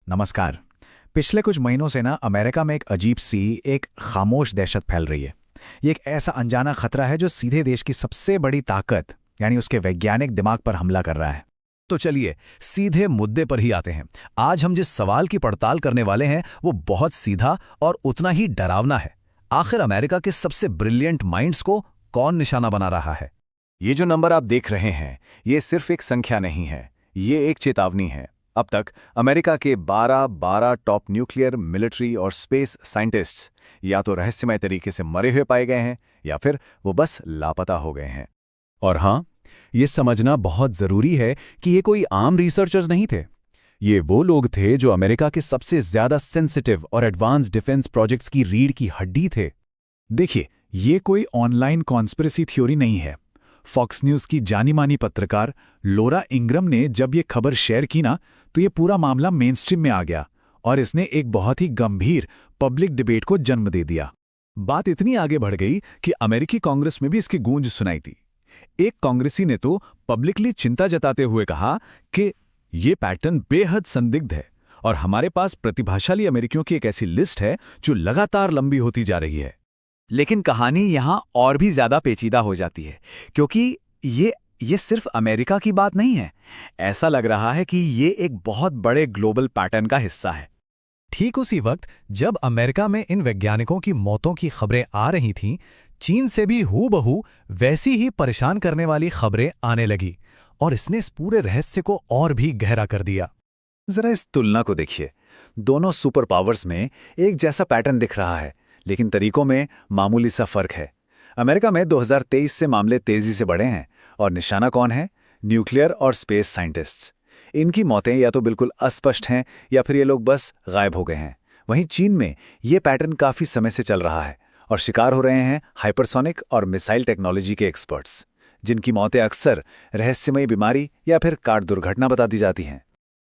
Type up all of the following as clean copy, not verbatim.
नमस्कार। पिछले कुछ महीनों से ना अमेरिका में एक अजीब सी एक खामोश दहशत फैल रही है। ये एक ऐसा अनजाना खतरा है जो सीधे देश की सबसे बड़ी ताकत यानी उसके वैज्ञानिक दिमाग पर हमला कर रहा है। तो चलिए सीधे मुद्दे पर ही आते हैं। आज हम जिस सवाल की पड़ताल करने वाले हैं वो बहुत सीधा और उतना ही डरावना है। आखिर अमेरिका के सबसे ब्रिलियंट माइंड्स को कौन निशाना बना रहा है? ये जो नंबर आप देख रहे हैं ये सिर्फ एक संख्या नहीं है, ये एक चेतावनी है। अब तक अमेरिका के 12 टॉप न्यूक्लियर, मिलिट्री और स्पेस साइंटिस्ट्स या तो रहस्यमय तरीके से मरे हुए पाए गए हैं या फिर वो बस लापता हो गए हैं। और हाँ, ये समझना बहुत जरूरी है कि ये कोई आम रिसर्चर्स नहीं थे। ये वो लोग थे जो अमेरिका के सबसे ज्यादा सेंसिटिव और एडवांस डिफेंस प्रोजेक्ट्स की रीढ़ की हड्डी थे। देखिए, ये कोई ऑनलाइन कॉन्स्पिरेसी थ्योरी नहीं है। फॉक्स न्यूज की जानी मानी पत्रकार लोरा इंग्रम ने जब ये खबर शेयर की ना, तो ये पूरा मामला मेनस्ट्रीम में आ गया और इसने एक बहुत ही गंभीर पब्लिक डिबेट को जन्म दे दिया। बात इतनी आगे बढ़ गई कि अमेरिकी कांग्रेस में भी इसकी गूंज सुनाई थी। एक कांग्रेसी ने तो पब्लिकली चिंता जताते हुए कहा कि ये पैटर्न बेहद संदिग्ध है और हमारे पास प्रतिभाशाली अमेरिकियों की एक ऐसी लिस्ट है जो लगातार लंबी होती जा रही है। लेकिन कहानी यहां और भी ज्यादा पेचीदा हो जाती है, क्योंकि ये सिर्फ अमेरिका की बात नहीं है। ऐसा लग रहा है कि ये एक बहुत बड़े ग्लोबल पैटर्न का हिस्सा है। ठीक उसी वक्त जब अमेरिका में इन वैज्ञानिकों की मौतों की खबरें आ रही थीं, चीन से भी हूबहू वैसी ही परेशान करने वाली खबरें आने लगी और इसने इस पूरे रहस्य को और भी गहरा कर दिया। जरा इस तुलना को देखिए। दोनों सुपर पावर्स में एक जैसा पैटर्न दिख रहा है, लेकिन तरीकों में मामूली सा फर्क है। अमेरिका में 2023 से मामले तेजी से बढ़े हैं और निशाना कौन है? न्यूक्लियर और स्पेस साइंटिस्ट्स। इनकी मौतें या तो बिल्कुल अस्पष्ट हैं या फिर ये लोग बस गायब हो गए हैं। वहीं चीन में ये पैटर्न काफी समय से चल रहा है और शिकार हो रहे हैं हाइपरसोनिक और मिसाइल टेक्नोलॉजी के एक्सपर्ट्स, जिनकी मौतें अक्सर रहस्यमयी बीमारी या फिर कार दुर्घटना बता दी जाती हैं।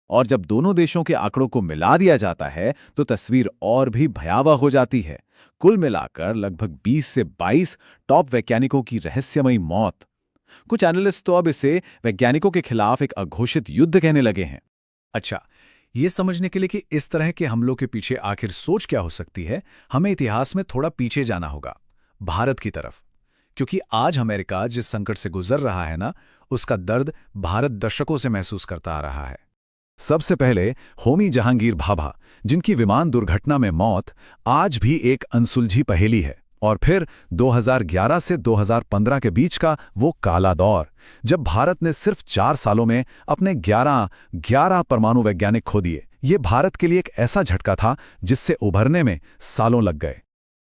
और जब दोनों देशों के आंकड़ों को मिला दिया जाता है तो तस्वीर और भी भयावह हो जाती है। कुल मिलाकर लगभग 20 से 22 टॉप वैज्ञानिकों की रहस्यमयी मौत। कुछ एनालिस्ट तो अब इसे वैज्ञानिकों के खिलाफ एक अघोषित युद्ध कहने लगे हैं। अच्छा, ये समझने के लिए कि इस तरह के हमलों के पीछे आखिर सोच क्या हो सकती है, हमें इतिहास में थोड़ा पीछे जाना होगा, भारत की तरफ। क्योंकि आज अमेरिका जिस संकट से गुजर रहा है ना, उसका दर्द भारत दशकों से महसूस करता आ रहा है। सबसे पहले होमी जहांगीर भाभा, जिनकी विमान दुर्घटना में मौत आज भी एक अनसुलझी पहेली है। और फिर 2011 से 2015 के बीच का वो काला दौर, जब भारत ने सिर्फ 4 सालों में अपने 11 परमाणु वैज्ञानिक खो दिए। ये भारत के लिए एक ऐसा झटका था जिससे उभरने में सालों लग गए।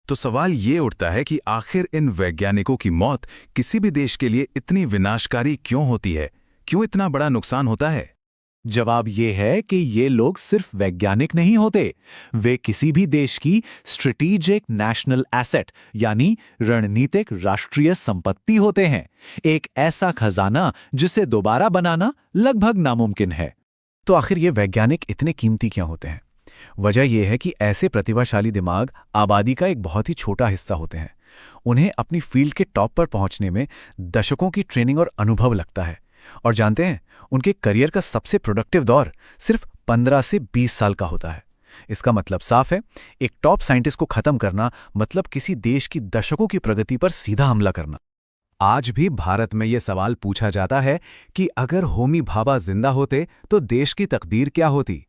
तो सवाल ये उठता है कि आखिर इन वैज्ञानिकों की मौत किसी भी देश के लिए इतनी विनाशकारी क्यों होती है? क्यों इतना बड़ा नुकसान होता है? जवाब ये है कि ये लोग सिर्फ वैज्ञानिक नहीं होते, वे किसी भी देश की स्ट्रेटेजिक नेशनल एसेट यानी रणनीतिक राष्ट्रीय संपत्ति होते हैं। एक ऐसा खजाना जिसे दोबारा बनाना लगभग नामुमकिन है। तो आखिर ये वैज्ञानिक इतने कीमती क्यों होते हैं? वजह यह है कि ऐसे प्रतिभाशाली दिमाग आबादी का एक बहुत ही छोटा हिस्सा होते हैं। उन्हें अपनी फील्ड के टॉप पर पहुंचने में दशकों की ट्रेनिंग और अनुभव लगता है। और जानते हैं, उनके करियर का सबसे प्रोडक्टिव दौर सिर्फ 15 से 20 साल का होता है। इसका मतलब साफ है, एक टॉप साइंटिस्ट को खत्म करना मतलब किसी देश की दशकों की प्रगति पर सीधा हमला करना। आज भी भारत में यह सवाल पूछा जाता है कि अगर होमी भाभा जिंदा होते तो देश की तकदीर क्या होती?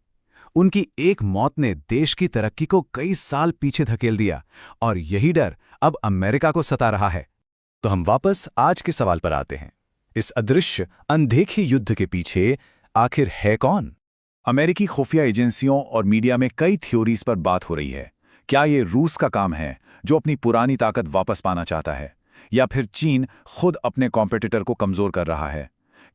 उनकी एक मौत ने देश की तरक्की को कई साल पीछे धकेल दिया और यही डर अब अमेरिका को सता रहा है। तो हम वापस आज के सवाल पर आते हैं। इस अदृश्य अनदेखे युद्ध के पीछे आखिर है कौन? अमेरिकी खुफिया एजेंसियों और मीडिया में कई थ्योरीज पर बात हो रही है। क्या ये रूस का काम है जो अपनी पुरानी ताकत वापस पाना चाहता है, या फिर चीन खुद अपने कॉम्पिटिटर को कमजोर कर रहा है?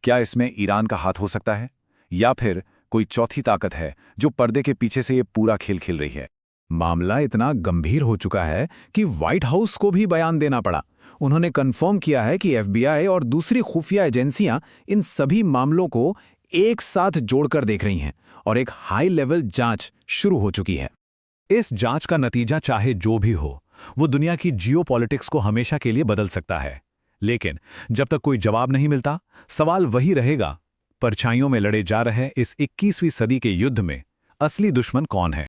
क्या इसमें ईरान का हाथ हो सकता है, या फिर कोई चौथी ताकत है जो पर्दे के पीछे से ये पूरा खेल खेल रही है? मामला इतना गंभीर हो चुका है कि व्हाइट हाउस को भी बयान देना पड़ा। उन्होंने कन्फर्म किया है कि FBI और दूसरी खुफिया एजेंसियां इन सभी मामलों को एक साथ जोड़कर देख रही हैं और एक हाई लेवल जांच शुरू हो चुकी है। इस जांच का नतीजा चाहे जो भी हो, वो दुनिया की जियोपॉलिटिक्स को हमेशा के लिए बदल सकता है। लेकिन जब तक कोई जवाब नहीं मिलता, सवाल वही रहेगा, परछाइयों में लड़े जा रहे इस 21वीं सदी के युद्ध में असली दुश्मन कौन है।